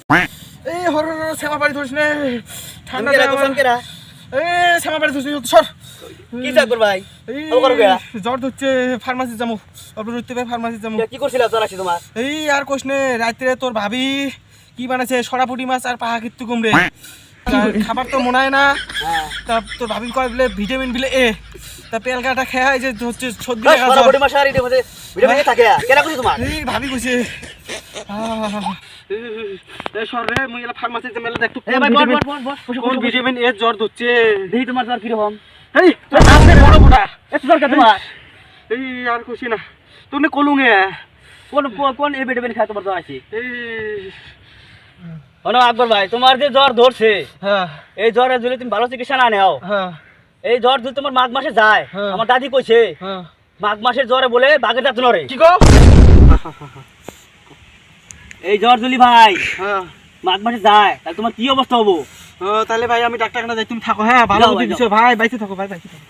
এই হর শ্যামা বাড়ি ধরিস না, ঠান্ডা শ্যামা বাড়ি ধরিস সর। কি চাকর ভাই জ্বর ধরছে, ফার্মাসি যাবো, ফার্মাসি যাবো। কি করছিল জ্বর আছে তোমার? এই আর কোশ নে, রাত্রে তোর ভাবি কি বানাচ্ছে, সরাপুটি মাছ আর পাহা কিত্তু কুমড়ে। খাবার তো মনে হয় না, তা তোর ভাবি কয় বলে ভিটামিন বিলে এ, তা পেলকাটা খেয়ে যে হচ্ছে সর্দি লাগা জ্বর। সরাপুটি মাছ আর এর মধ্যে ভিটামিন থাকে কেন কইছ তোমার? এই ভাবি কইছে এই সর রে, মুই এলা ফার্মাসিতে মেলা দেখ এ ভাই কোন ভিটামিন এ জ্বর ধরছে। দেখি তোমার জ্বর কি রকম? এই তোর সামনে বড় বড়া এত জ্বর কে তোমার? এই আর খুশি না তুমি কলুঙে কোন কোন এ ভিটামিন খায় তোমার জ্বর আছে? এই হলো আকবর ভাই, তোমার যে জ্বর ধরছে, হ্যাঁ এই জ্বরে যদি তুমি ভালো চিকিৎসা না নাও, হ্যাঁ এই জ্বর যদি তোমার মাঘ মাসে যায়, হ্যাঁ। আমার দাদি কইছে হ্যাঁ মাঘ মাসের জ্বরে বলে বাঘের দাঁত নড়ে। কি গো? এই জ্বর যদি ভাই হ্যাঁ মাঘ মাসে যায় তাহলে তোমার কি অবস্থা হবো? তাহলে ভাই আমি ডাক্তারখানা যাই, তুমি থাকো। হ্যাঁ ভালো যাও বুদ্ধি ভাই, দিছো ভাই, বাইতে থাকো ভাই, বাইতে থাকো।